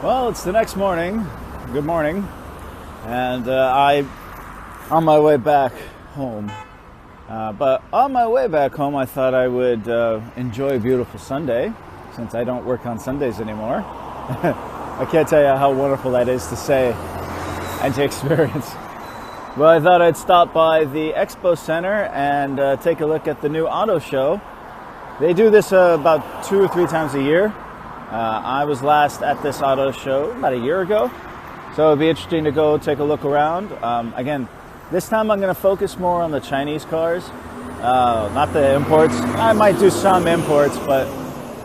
Well, it's the next morning. Good morning. And I'm on my way back home. But on my way back home, I thought I would enjoy a beautiful Sunday, since I don't work on Sundays anymore. I can't tell you how wonderful that is to say and to experience. Well, I thought I'd stop by the Expo Center and take a look at the new auto show. They do this about 2 or 3 times a year. I was last at this auto show about a year ago, so it'd be interesting to go take a look around. Again, this time I'm going to focus more on the Chinese cars, not the imports. I might do some imports, but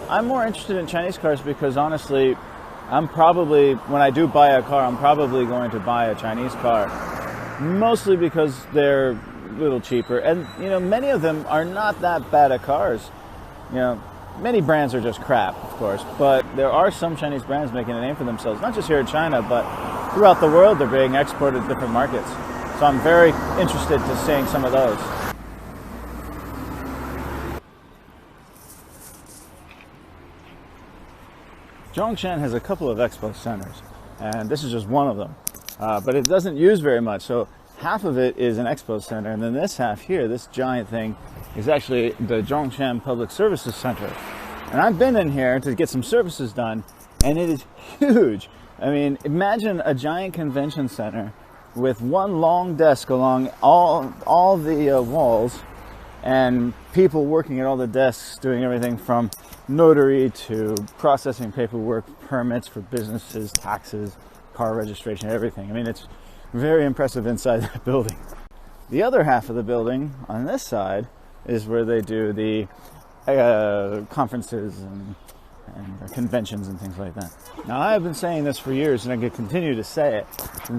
I'm more interested in Chinese cars because honestly, when I do buy a car, I'm probably going to buy a Chinese car. Mostly because they're a little cheaper, and many of them are not that bad at cars. Many brands are just crap, of course, but there are some Chinese brands making a name for themselves, not just here in China, but throughout the world. They're being exported to different markets. So I'm very interested to seeing some of those. Zhongshan has a couple of expo centers, and this is just one of them. But it doesn't use very much, so half of it is an expo center, and then this half here, this giant thing, is actually the Zhongshan Public Services Center. And I've been in here to get some services done, and it is huge. I mean, imagine a giant convention center with one long desk along all the walls, and people working at all the desks doing everything from notary to processing paperwork, permits for businesses, taxes, car registration, everything. I mean, it's very impressive inside that building. The other half of the building on this side is where they do the conferences and conventions and things like that. Now, I have been saying this for years, and I can continue to say it.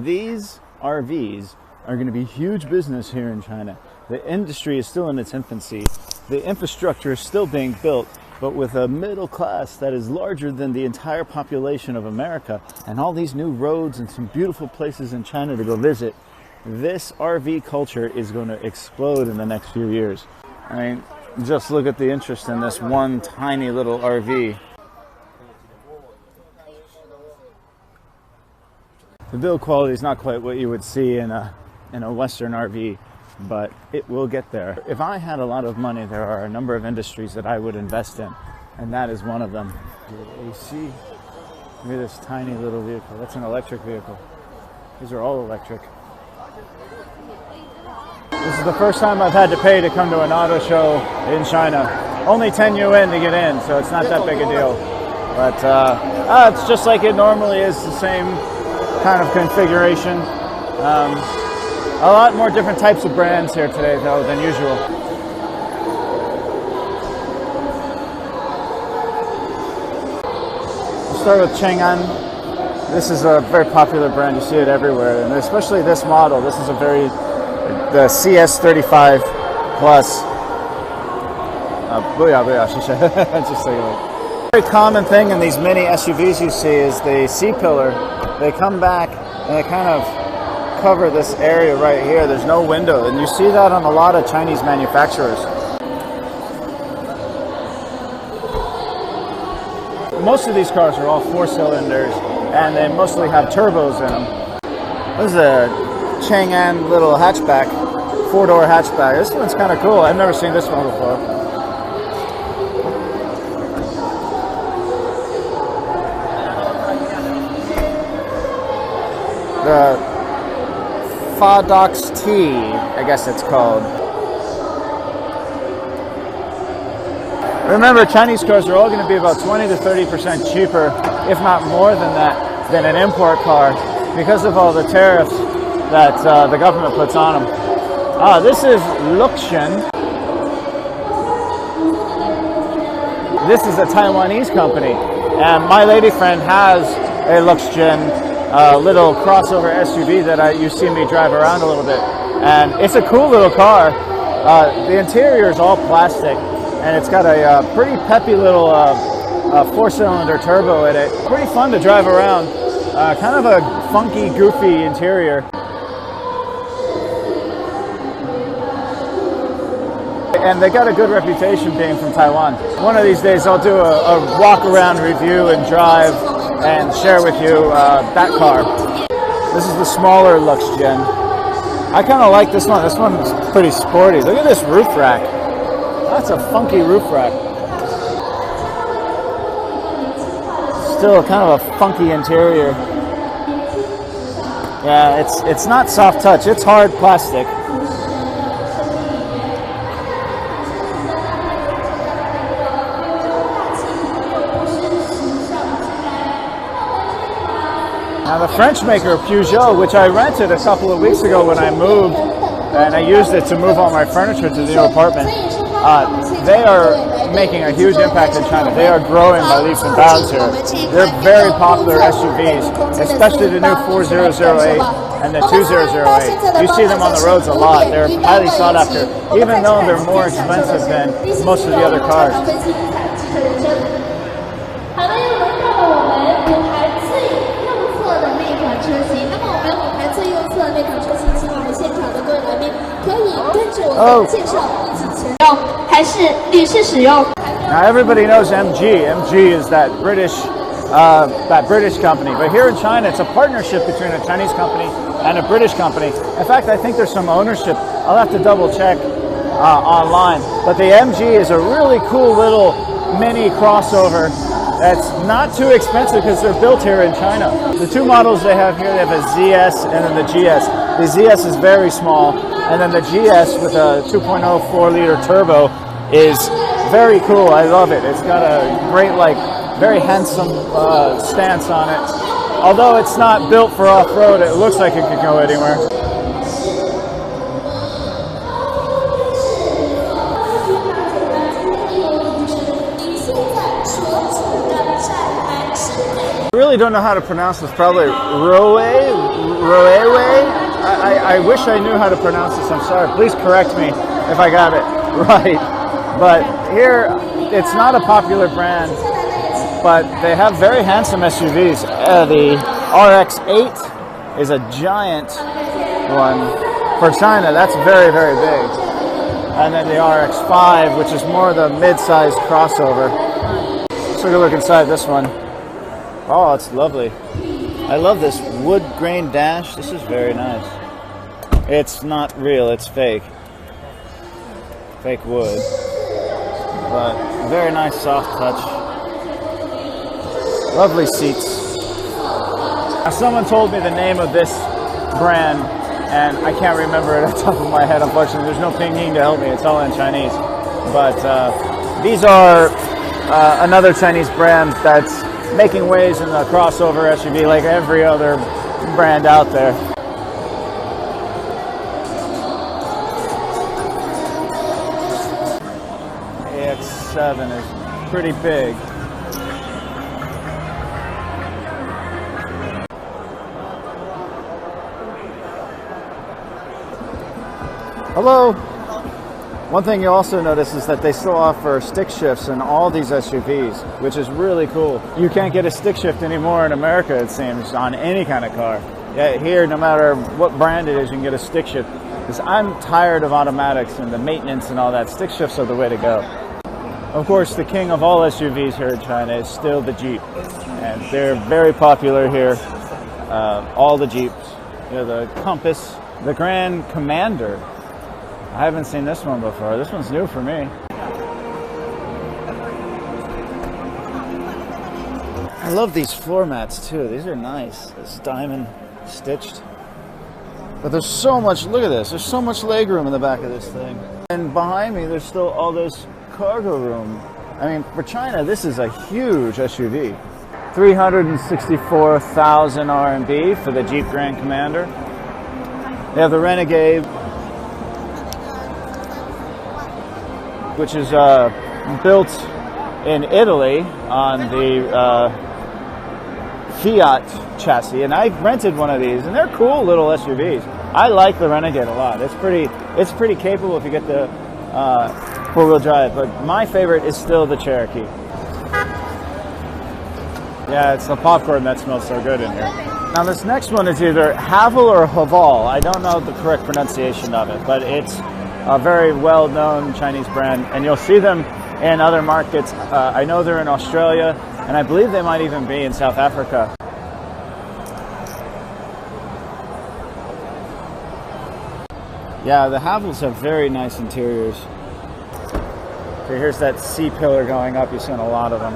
These RVs are going to be huge business here in China. The industry is still in its infancy. The infrastructure is still being built, but with a middle class that is larger than the entire population of America, and all these new roads and some beautiful places in China to go visit, this RV culture is going to explode in the next few years. I mean, just look at the interest in this one tiny little RV. The build quality is not quite what you would see in a Western RV, but it will get there. If I had a lot of money, there are a number of industries that I would invest in, and that is one of them. AC. Look at this tiny little vehicle. That's an electric vehicle. These are all electric. This is the first time I've had to pay to come to an auto show in China. Only 10 yuan to get in, so it's not that big a deal. But it's just like it normally is, the same kind of configuration. A lot more different types of brands here today, though, than usual. We'll start with Chang'an. This is a very popular brand. You see it everywhere, and especially this model. This is the CS35 Plus. Just like a very common thing in these mini SUVs you see is the C-pillar. They come back and they kind of cover this area right here. There's no window, and you see that on a lot of Chinese manufacturers. Most of these cars are all 4 cylinders, and they mostly have turbos in them. This is a Chang'an little hatchback, 4-door hatchback. This one's kind of cool. I've never seen this one before. The Fadox T, I guess it's called. Remember, Chinese cars are all going to be about 20 to 30% cheaper, if not more than that, than an import car, because of all the tariffs that the government puts on them. This is Luxian. This is a Taiwanese company, and my lady friend has a Luxian little crossover SUV that you see me drive around a little bit, and it's a cool little car. The interior is all plastic, and it's got a pretty peppy little 4-cylinder turbo in it. Pretty fun to drive around. Kind of a funky, goofy interior. And they got a good reputation being from Taiwan. One of these days I'll do a walk around review and drive and share with you that car. This is the smaller Lux Gen. I kind of like this one. This one's pretty sporty. Look at this roof rack. That's a funky roof rack. Still kind of a funky interior. Yeah, it's not soft touch. It's hard plastic. Now the French maker Peugeot, which I rented a couple of weeks ago when I moved, and I used it to move all my furniture to the new apartment, they are making a huge impact in China. They are growing by leaps and bounds here. They're very popular SUVs, especially the new 4008 and the 2008. You see them on the roads a lot. They're highly sought after, even though they're more expensive than most of the other cars. Now everybody knows MG. MG is that British company. But here in China, it's a partnership between a Chinese company and a British company. In fact, I think there's some ownership. I'll have to double check online. But the MG is a really cool little mini crossover that's not too expensive because they're built here in China. The two models they have here, they have a ZS and then the GS. The ZS is very small, and then the GS with a 2.0 4-liter turbo is very cool. I love it. It's got a great, very handsome stance on it. Although it's not built for off-road, it looks like it could go anywhere. I really don't know how to pronounce this. Probably Roewe. I wish I knew how to pronounce this. I'm sorry. Please correct me if I got it right. But here, it's not a popular brand, but they have very handsome SUVs. The RX-8 is a giant one for China. That's very, very big. And then the RX-5, which is more the mid-sized crossover. Let's take a look inside this one. Oh, it's lovely. I love this wood grain dash. This is very nice. It's not real, it's fake. Fake wood. But very nice soft touch. Lovely seats. Now, someone told me the name of this brand, and I can't remember it off the top of my head, unfortunately. There's no pinyin to help me. It's all in Chinese. But these are another Chinese brand that's making waves in the crossover SUV like every other brand out there. AX7 is pretty big. Hello. One thing you also notice is that they still offer stick shifts in all these SUVs, which is really cool. You can't get a stick shift anymore in America, it seems, on any kind of car. Yeah, here, no matter what brand it is, you can get a stick shift. Because I'm tired of automatics and the maintenance and all that. Stick shifts are the way to go. Of course, the king of all SUVs here in China is still the Jeep. And they're very popular here. All the Jeeps. You know, the Compass, the Grand Commander. I haven't seen this one before. This one's new for me. I love these floor mats too. These are nice. It's diamond stitched. But there's so much, look at this. There's so much leg room in the back of this thing. And behind me, there's still all this cargo room. I mean, for China, this is a huge SUV. 364,000 RMB for the Jeep Grand Commander. They have the Renegade, which is built in Italy on the Fiat chassis, and I rented one of these, and they're cool little SUVs. I like the Renegade a lot. It's pretty capable if you get the four-wheel drive, but my favorite is still the Cherokee. Yeah, it's the popcorn that smells so good in here. Now this next one is either Haval or Haval. I don't know the correct pronunciation of it, but it's a very well-known Chinese brand, and you'll see them in other markets. I know they're in Australia, and I believe they might even be in South Africa. Yeah, the Havels have very nice interiors. Okay, here's that C-pillar going up. You've seen a lot of them.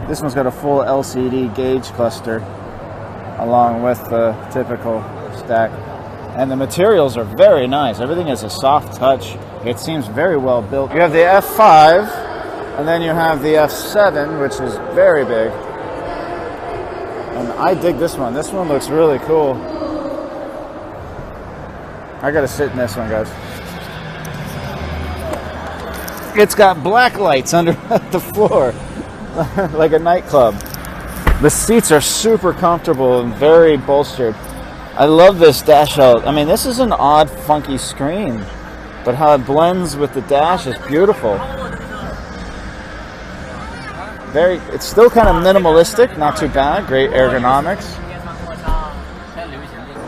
This one's got a full LCD gauge cluster along with the typical stack. And the materials are very nice. Everything is a soft touch. It seems very well built. You have the F5, and then you have the F7, which is very big. And I dig this one. This one looks really cool. I gotta sit in this one, guys. It's got black lights under the floor. Like a nightclub. The seats are super comfortable and very bolstered. I love this dash out. I mean, this is an odd, funky screen, but how it blends with the dash is beautiful. It's still kind of minimalistic, not too bad. Great ergonomics.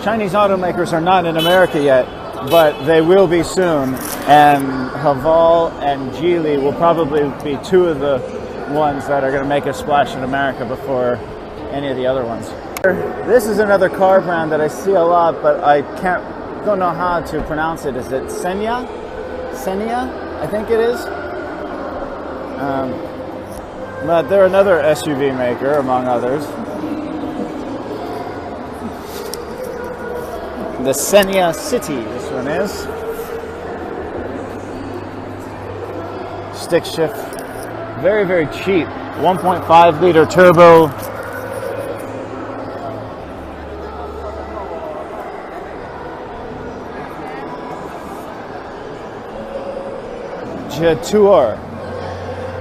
Chinese automakers are not in America yet, but they will be soon. And Haval and Geely will probably be two of the ones that are going to make a splash in America before any of the other ones. This is another car brand that I see a lot, but I don't know how to pronounce it. Is it Xenia? Xenia, I think it is. But they're another SUV maker, among others. The Xenia City, this one is. Stick shift. Very, very cheap. 1.5 liter turbo. Jetour.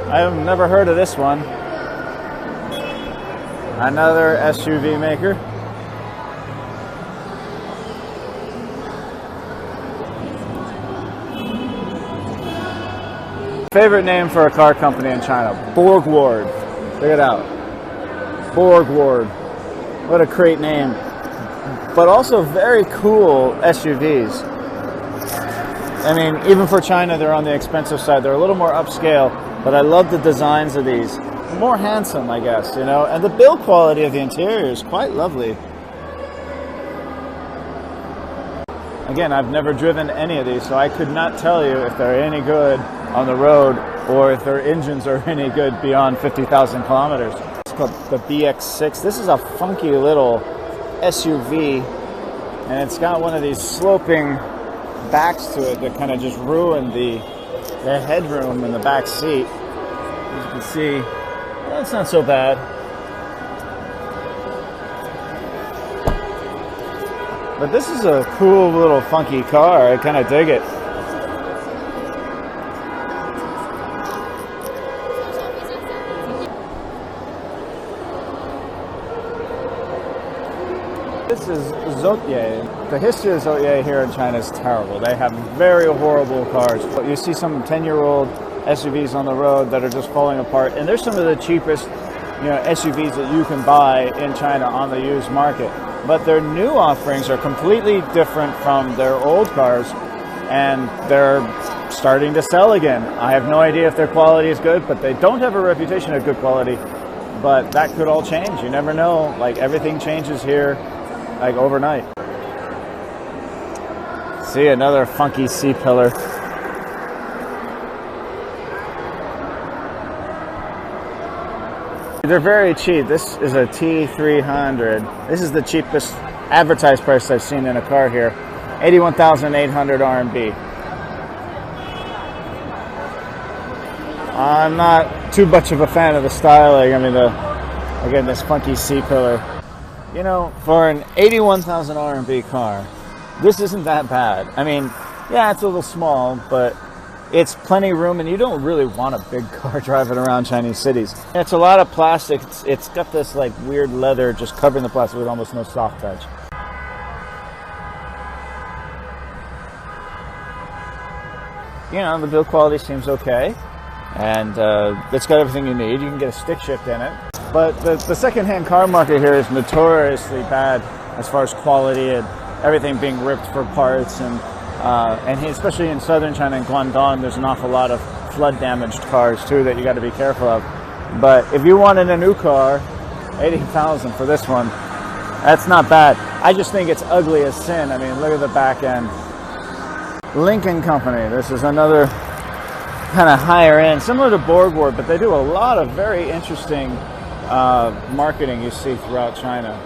I have never heard of this one. Another SUV maker. Favorite name for a car company in China, Borgward. Check it out. Borgward. What a great name. But also very cool SUVs. I mean, even for China, they're on the expensive side. They're a little more upscale, but I love the designs of these. More handsome, I guess, you know, and the build quality of the interior is quite lovely. Again, I've never driven any of these, so I could not tell you if they're any good on the road or if their engines are any good beyond 50,000 kilometers. It's called the BX6. This is a funky little SUV, and it's got one of these sloping backs to it that kind of just ruin the headroom in the back seat. As you can see, well, it's not so bad. But this is a cool little funky car. I kind of dig it. This is Zotye. The history of Zotye here in China is terrible. They have very horrible cars. But you see some 10-year-old SUVs on the road that are just falling apart. And they're some of the cheapest, SUVs that you can buy in China on the used market. But their new offerings are completely different from their old cars, and they're starting to sell again. I have no idea if their quality is good, but they don't have a reputation of good quality. But that could all change. You never know. Like, everything changes here, like, overnight. See, another funky C-pillar. They're very cheap. This is a T300. This is the cheapest advertised price I've seen in a car here. 81,800 RMB. I'm not too much of a fan of the styling. I mean, again, this funky C-pillar. You know, for an 81,000 RMB car, this isn't that bad. I mean, yeah, it's a little small, but it's plenty of room, and you don't really want a big car driving around Chinese cities. It's a lot of plastic. It's got this like weird leather just covering the plastic with almost no soft touch. You know, the build quality seems okay, and it's got everything you need. You can get a stick shift in it. But the second-hand car market here is notoriously bad as far as quality and everything being ripped for parts. And especially in southern China, in Guangdong, there's an awful lot of flood-damaged cars too that you got to be careful of. But if you wanted a new car, 80,000 for this one, that's not bad. I just think it's ugly as sin. I mean, look at the back end. Lincoln Company. This is another kind of higher end, similar to Borgward, but they do a lot of very interesting marketing you see throughout China.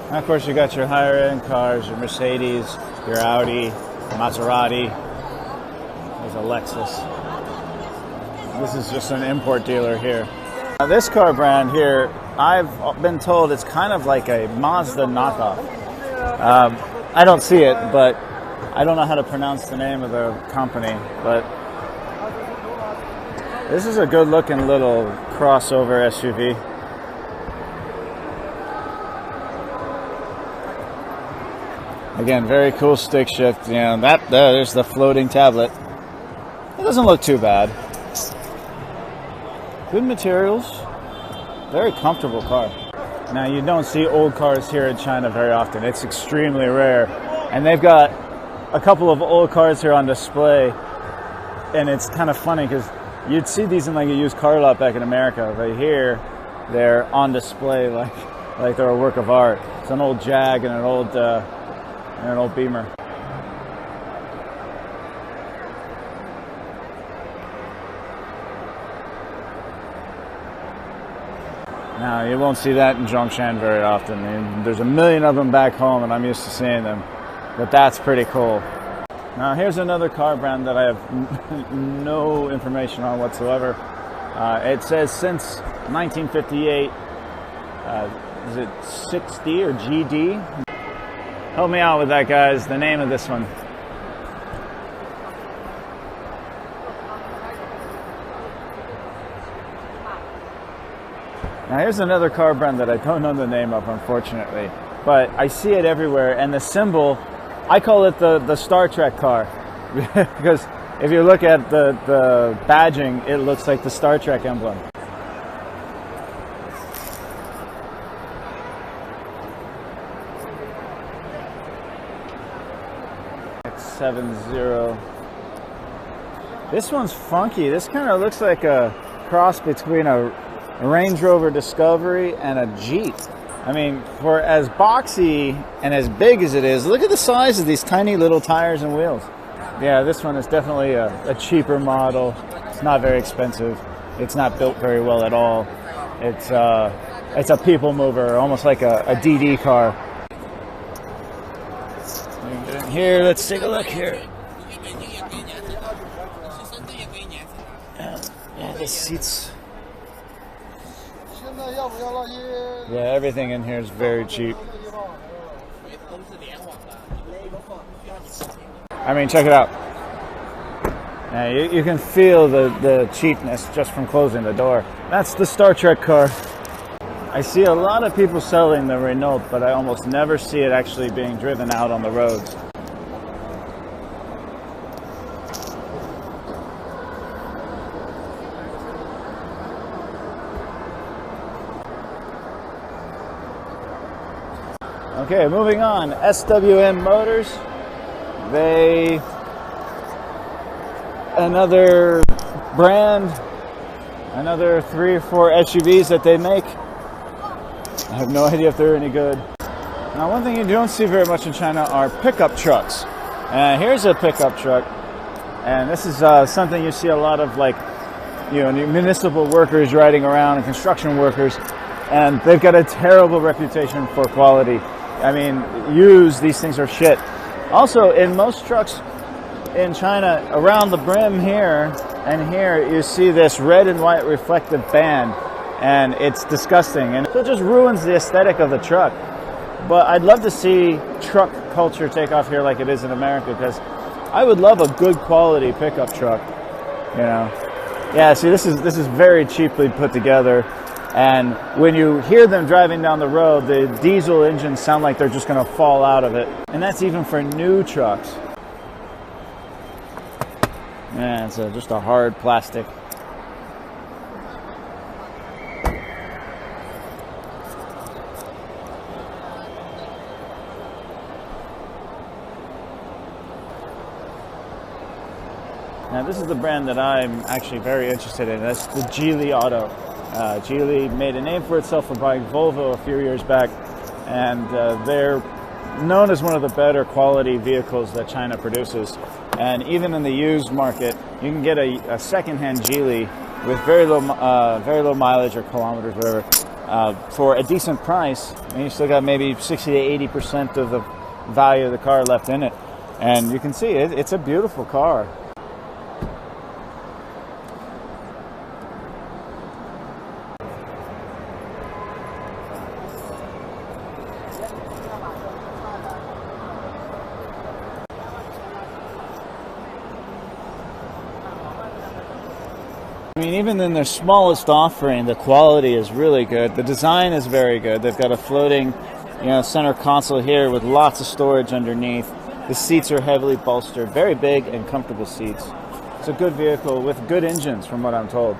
And of course, you got your higher end cars, your Mercedes, your Audi, Maserati. There's a Lexus. This is just an import dealer here. Now, this car brand here, I've been told it's kind of like a Mazda knockoff. I don't see it, but I don't know how to pronounce the name of the company. But this is a good looking little crossover SUV. Again, very cool stick shift. You know, there's the floating tablet. It doesn't look too bad. Good materials. Very comfortable car. Now, you don't see old cars here in China very often. It's extremely rare. And they've got a couple of old cars here on display. And it's kind of funny because you'd see these in like a used car lot back in America. But here, they're on display like they're a work of art. It's an old Jag and an old Beamer. Now, you won't see that in Zhongshan very often. I mean, there's a million of them back home, and I'm used to seeing them. But that's pretty cool. Now, here's another car brand that I have no information on whatsoever. It says since 1958. Is it 6D or GD? Help me out with that, guys. The name of this one. Now here's another car brand that I don't know the name of, unfortunately. But I see it everywhere, and the symbol, I call it the Star Trek car. Because if you look at the badging, it looks like the Star Trek emblem. X70. This one's funky. This kind of looks like a cross between a Range Rover Discovery and a Jeep. I mean, for as boxy and as big as it is, look at the size of these tiny little tires and wheels. Yeah, this one is definitely a cheaper model. It's not very expensive. It's not built very well at all. It's a people mover, almost like a DD car. Here, let's take a look here. Yeah, the seats. Yeah, everything in here is very cheap. I mean, check it out. Now, you can feel the cheapness just from closing the door. That's the Star Trek car. I see a lot of people selling the Renault, but I almost never see it actually being driven out on the roads. Okay, moving on. SWM Motors. Another brand, another 3 or 4 SUVs that they make. I have no idea if they're any good. Now, one thing you don't see very much in China are pickup trucks. Here's a pickup truck, and this is something you see a lot of, like, municipal workers riding around and construction workers, and they've got a terrible reputation for quality. I mean, these things are shit. Also, in most trucks in China, around the brim here and here, you see this red and white reflective band, and it's disgusting, and it just ruins the aesthetic of the truck. But I'd love to see truck culture take off here like it is in America, because I would love a good quality pickup truck, you know. Yeah, see, this is very cheaply put together, and when you hear them driving down the road, the diesel engines sound like they're just going to fall out of it, and that's even for new trucks. Yeah, it's just a hard plastic. Now this is the brand that I'm actually very interested in. That's the Geely Auto. Geely made a name for itself for buying Volvo a few years back, and they're known as one of the better quality vehicles that China produces. And even in the used market, you can get a second-hand Geely with very low mileage or kilometers, whatever, for a decent price, and you still got maybe 60 to 80% of the value of the car left in it. And you can see it's a beautiful car. I mean, even in their smallest offering, the quality is really good. The design is very good. They've got a floating, center console here with lots of storage underneath. The seats are heavily bolstered, very big and comfortable seats. It's a good vehicle with good engines, from what I'm told.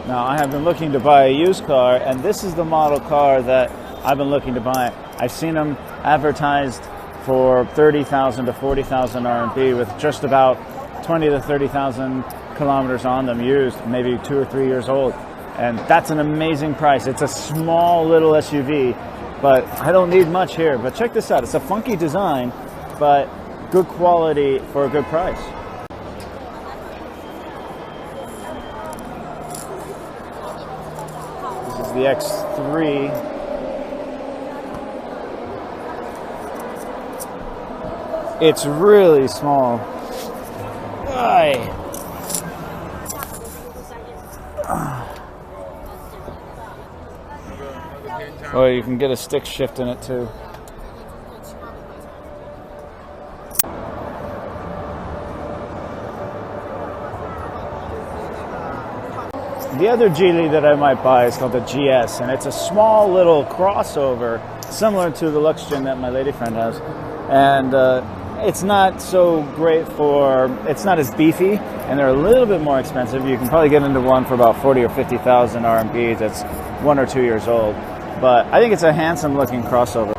Now, I have been looking to buy a used car, and this is the model car that I've been looking to buy. I've seen them advertised for 30,000 to 40,000 RMB with just about 20 to 30,000 kilometers on them used, maybe 2 or 3 years old. And that's an amazing price. It's a small little SUV, but I don't need much here. But check this out. It's a funky design, but good quality for a good price. This is the X3. It's really small. Oh, you can get a stick shift in it too. The other Geely that I might buy is called the GS, and it's a small little crossover similar to the Luxgen that my lady friend has. And it's not so great it's not as beefy, and they're a little bit more expensive. You can probably get into one for about 40 or 50,000 RMB that's 1 or 2 years old. But I think it's a handsome looking crossover.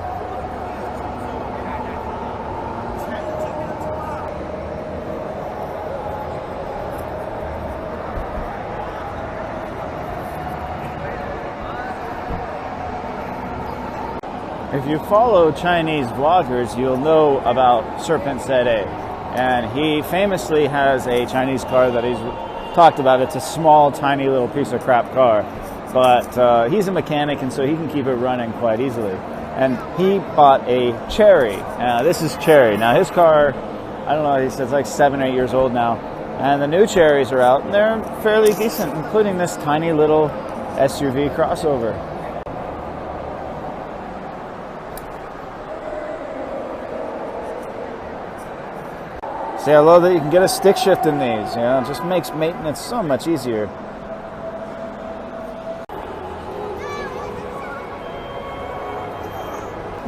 If you follow Chinese vloggers, you'll know about Serpent ZA. And he famously has a Chinese car that he's talked about. It's a small, tiny little piece of crap car. But he's a mechanic, and so he can keep it running quite easily. And he bought a Cherry. This is Cherry. Now his car, I don't know, he says like 7 or 8 years old now. And the new Cherries are out, and they're fairly decent, including this tiny little SUV crossover. See, I love that you can get a stick shift in these. It just makes maintenance so much easier.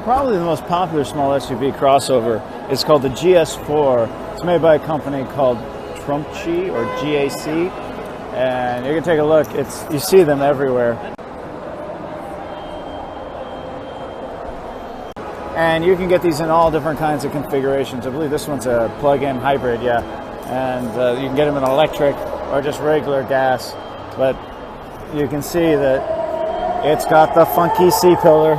Probably the most popular small SUV crossover is called the GS4. It's made by a company called Trumpchi or GAC, and you can take a look. You see them everywhere. And you can get these in all different kinds of configurations. I believe this one's a plug-in hybrid, yeah. And you can get them in electric or just regular gas. But you can see that it's got the funky C-pillar.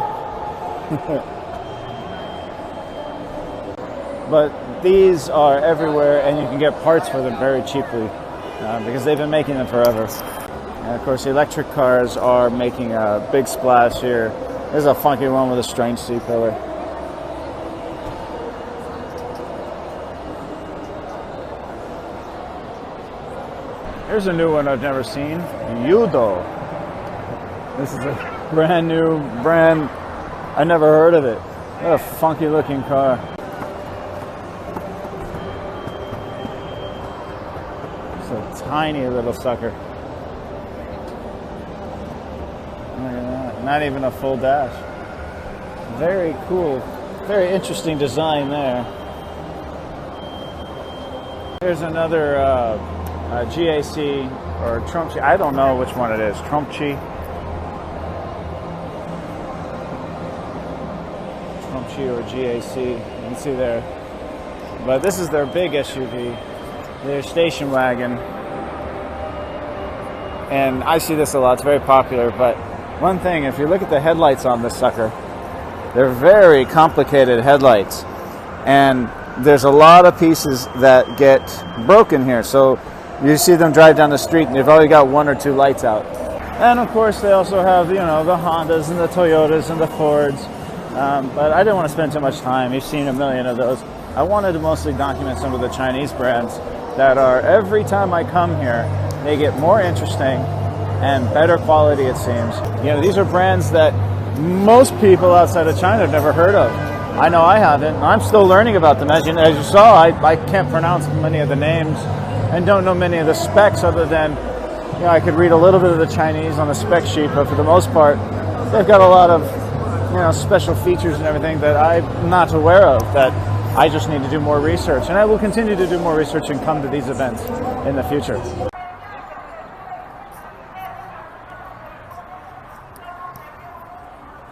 But these are everywhere, and you can get parts for them very cheaply because they've been making them forever. And of course, electric cars are making a big splash here. There's a funky one with a strange C-pillar. Here's a new one I've never seen. Yudo. This is a brand new brand. I never heard of it. What a funky looking car. It's a tiny little sucker. Look at that. Not even a full dash. Very cool. Very interesting design there. Here's another GAC or Trumpchi. I don't know which one it is. Trumpchi. Or GAC, you can see there. But this is their big SUV, their station wagon. And I see this a lot, it's very popular. But one thing, if you look at the headlights on this sucker, they're very complicated headlights. And there's a lot of pieces that get broken here. So you see them drive down the street and they've already got one or two lights out. And of course they also have, you know, the Hondas and the Toyotas and the Fords. But I didn't want to spend too much time. You've seen a million of those. I wanted to mostly document some of the Chinese brands that are, every time I come here, they get more interesting and better quality, it seems. You know, these are brands that most people outside of China have never heard of. I know I haven't. I'm still learning about them. As you saw, I can't pronounce many of the names and don't know many of the specs other than, you know, I could read a little bit of the Chinese on the spec sheet, but for the most part, they've got a lot of, you know, special features and everything that I'm not aware of, that I just need to do more research. And I will continue to do more research and come to these events in the future.